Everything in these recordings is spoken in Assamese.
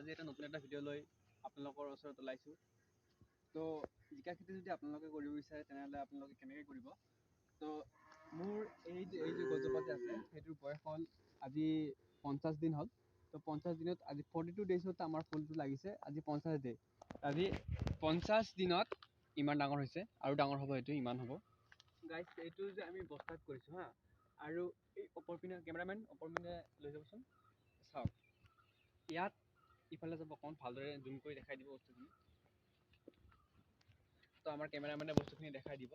আজি এটা নতুন এটা ভিডিঅ' লৈ আপোনালোকৰ ওচৰত ওলাইছোঁ। তো জিকা খেতি যদি আপোনালোকে কৰিব বিচাৰে তেনেহ'লে আপোনালোকে কেনেকৈ কৰিব? তো মোৰ এই যে গছজোপা যে আছে সেইটোৰ বয়স হ'ল আজি 50 দিন হ'ল। তো 50 দিনত আজি 42 ডেইজত আমাৰ ফুলটো লাগিছে। আজি 50 ডে, আজি 50 দিনত ইমান ডাঙৰ হৈছে আৰু ডাঙৰ হ'ব, এইটো ইমান হ'ব গাইজ। এইটো যে আমি বস্তাত কৰিছোঁ হা, আৰু এই ওপৰ পিনে কেমেৰামেন ওপৰ পিনে লৈ যাবচোন, চাওক ইয়াত ইফালে যাব, অকণ ভালদৰে জুম কৰি দেখাই দিব বস্তুখিনি। তো আমাৰ কেমেৰামেনে বস্তুখিনি দেখাই দিব।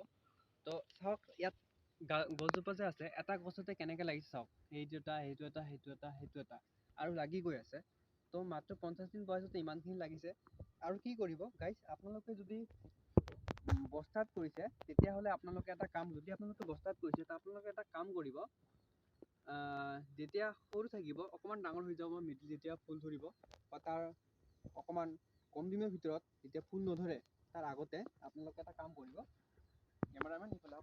তো চাওক ইয়াত গছজোপা যে আছে, এটা গছতে কেনেকৈ লাগিছে চাওক, সেইটো এটা, সেইটো এটা, সেইটো এটা, সেইটো এটা, আৰু লাগি গৈ আছে। তো মাত্ৰ 50 দিন বয়সতে ইমানখিনি লাগিছে। আৰু কি কৰিব গাইজ, আপোনালোকে যদি বস্তাত কৰিছে তেতিয়াহ'লে আপোনালোকে এটা কাম, যদি আপোনালোকে বস্তাত কৰিছে তো আপোনালোকে এটা কাম কৰিব, যেতিয়া সৰু থাকিব অকণমান ডাঙৰ হৈ যাব, মিডিল যেতিয়া ফুল ধৰিব বা তাৰ অকণমান কম দিনৰ ভিতৰত যেতিয়া ফুল নধৰে তাৰ আগতে আপোনালোকে এটা কাম কৰিব, কেমেৰামেন ইফালে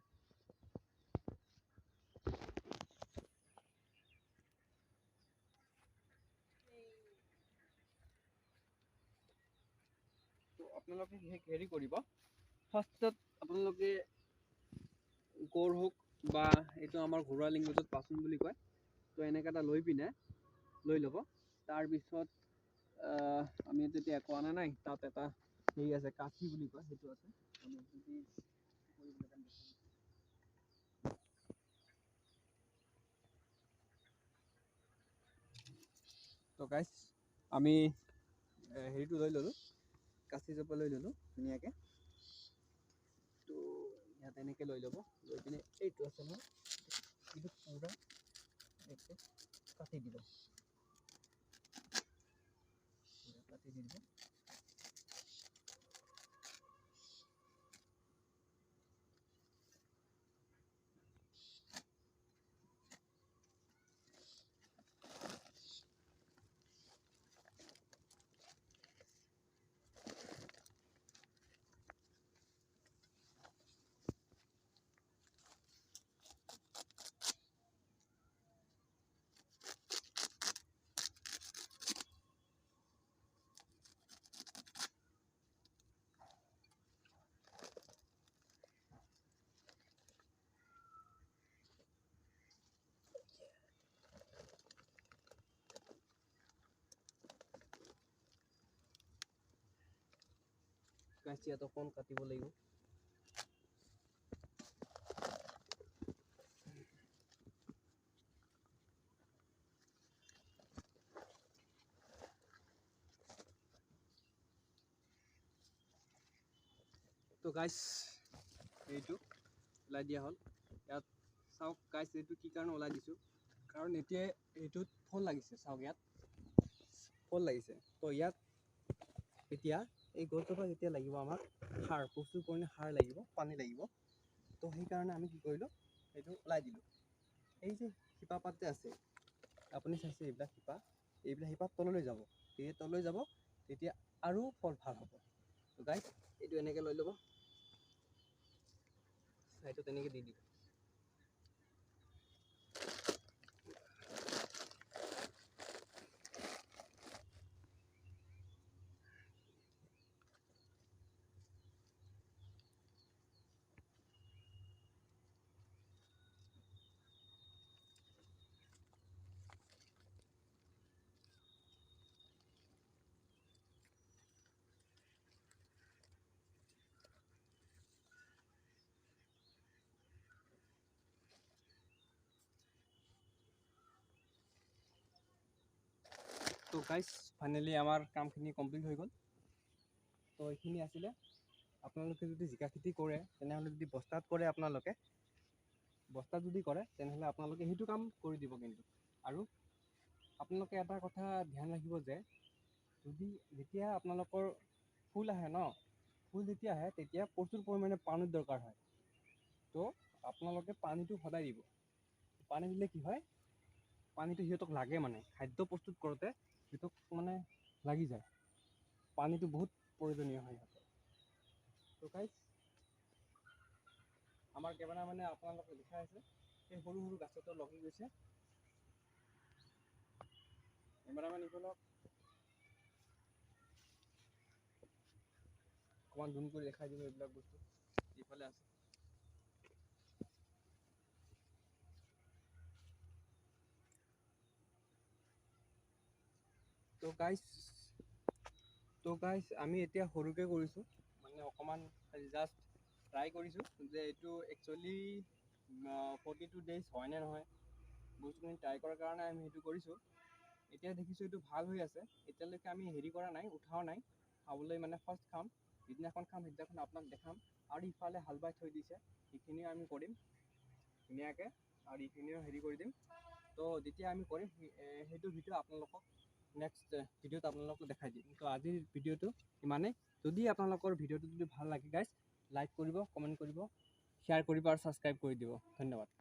আপোনালোকে হেৰি কৰিব, ফাৰ্ষ্টত আপোনালোকে গৌৰ হওক বা এইটো আমাৰ ঘৰুৱা লেংগুৱেজত পাচন বুলি কয়, তো এনেকৈ এটা লৈ পিনে লৈ ল'ব। তাৰপিছত আমি তেতিয়া একো অনা নাই, তাত এটা হেৰি আছে, কাঠি বুলি কয়, সেইটো আছে। আমি যদি তো গাইজ আমি হেৰিটো লৈ ল'লোঁ, কাচি জোপা লৈ ল'লোঁ ধুনীয়াকৈ। তো ইয়াত এনেকৈ লৈ ল'ব, লৈ পিনে এইটো আছে নহয়, এইটো পূৰা এনেকৈ কাটি দিব, কাটি দি দিব। গাইজ ইয়াত অকণ কাটিব লাগিব। তো গাইজ এইটো ওলাই দিয়া হ'ল। ইয়াত চাওক গাইজ, এইটো কি কাৰণে ওলাই দিছোঁ, কাৰণ এতিয়া এইটোত ফল লাগিছে, চাওক ইয়াত ফল লাগিছে। তো ইয়াত এতিয়া এই গছজোপা যেতিয়া লাগিব আমাক সাৰ, প্ৰচুৰ পৰিমাণে সাৰ লাগিব, পানী লাগিব। তো সেইকাৰণে আমি কি কৰিলোঁ, সেইটো ওলাই দিলোঁ। এই যে শিপা পাত যে আছে, আপুনি চাইছে এইবিলাক শিপা তললৈ যাব, যেতিয়া তললৈ যাব তেতিয়া আৰু ফল ভাল হ'ব। তো গাইজ এইটো এনেকৈ লৈ ল'ব, এইটো তেনেকৈ দি দিব। তো গাইজ ফাইনেলি আমাৰ কামখিনি কমপ্লিট হৈ গ'ল। তো এইখিনি আছিলে। আপোনালোকে যদি জিকা খেতি কৰে তেনেহ'লে, যদি বস্তাত কৰে আপোনালোকে, বস্তাত যদি কৰে তেনেহ'লে আপোনালোকে সেইটো কাম কৰি দিব কিন্তু। আৰু আপোনালোকে এটা কথা ধ্যান ৰাখিব যে, যেতিয়া আপোনালোকৰ ফুল আহে ন, ফুল যেতিয়া আহে তেতিয়া প্ৰচুৰ পৰিমাণে পানীৰ দৰকাৰ হয়। তো আপোনালোকে পানীটো সদায় দিব। পানী দিলে কি হয়, পানীটো সিহঁতক লাগে, মানে খাদ্য প্ৰস্তুত কৰোঁতে সিহঁতক মানে লাগি যায়, পানীটো বহুত প্ৰয়োজনীয় হয় সিহঁতৰ। তো গাইজ আমাৰ কেমেৰামেনে আপোনালোকে দেখাই আছে, সেই সৰু সৰু গাছতো লাগি গৈছে। কেমেৰামেন ইফালক অকণমান জুম কৰি দেখাই দিব এইবিলাক বস্তু এইফালে আছে। তো গাইজ আমি এতিয়া সৰুকৈ কৰিছোঁ, মানে অকণমান জাষ্ট ট্ৰাই কৰিছোঁ যে এইটো একচুৱেলি 42 days হয়নে নহয়, বস্তুখিনি ট্ৰাই কৰাৰ কাৰণে আমি সেইটো কৰিছোঁ। এতিয়া দেখিছোঁ এইটো ভাল হৈ আছে। এতিয়ালৈকে আমি হেৰি কৰা নাই, উঠাও নাই খাবলৈ, মানে ফাৰ্ষ্ট খাম, যিদিনাখন খাম সেইদিনাখন আপোনাক দেখাম। আৰু ইফালে হাল বাই থৈ দিছে, সেইখিনিও আমি কৰিম ধুনীয়াকৈ, আৰু এইখিনিও হেৰি কৰি দিম। তো যেতিয়া আমি কৰিম সেইটো ভিডিঅ' আপোনালোকক নেক্সট ভিডিঅ'ত আপোনালোকক দেখাই দিম। তো আজিৰ ভিডিঅ'টো ইমানেই। যদি আপোনালোকৰ ভিডিঅ'টো যদি ভাল লাগে গাইজ, লাইক কৰিব, কমেণ্ট কৰিব, শ্বেয়াৰ কৰিব আৰু ছাবস্ক্ৰাইব কৰি দিব। ধন্যবাদ।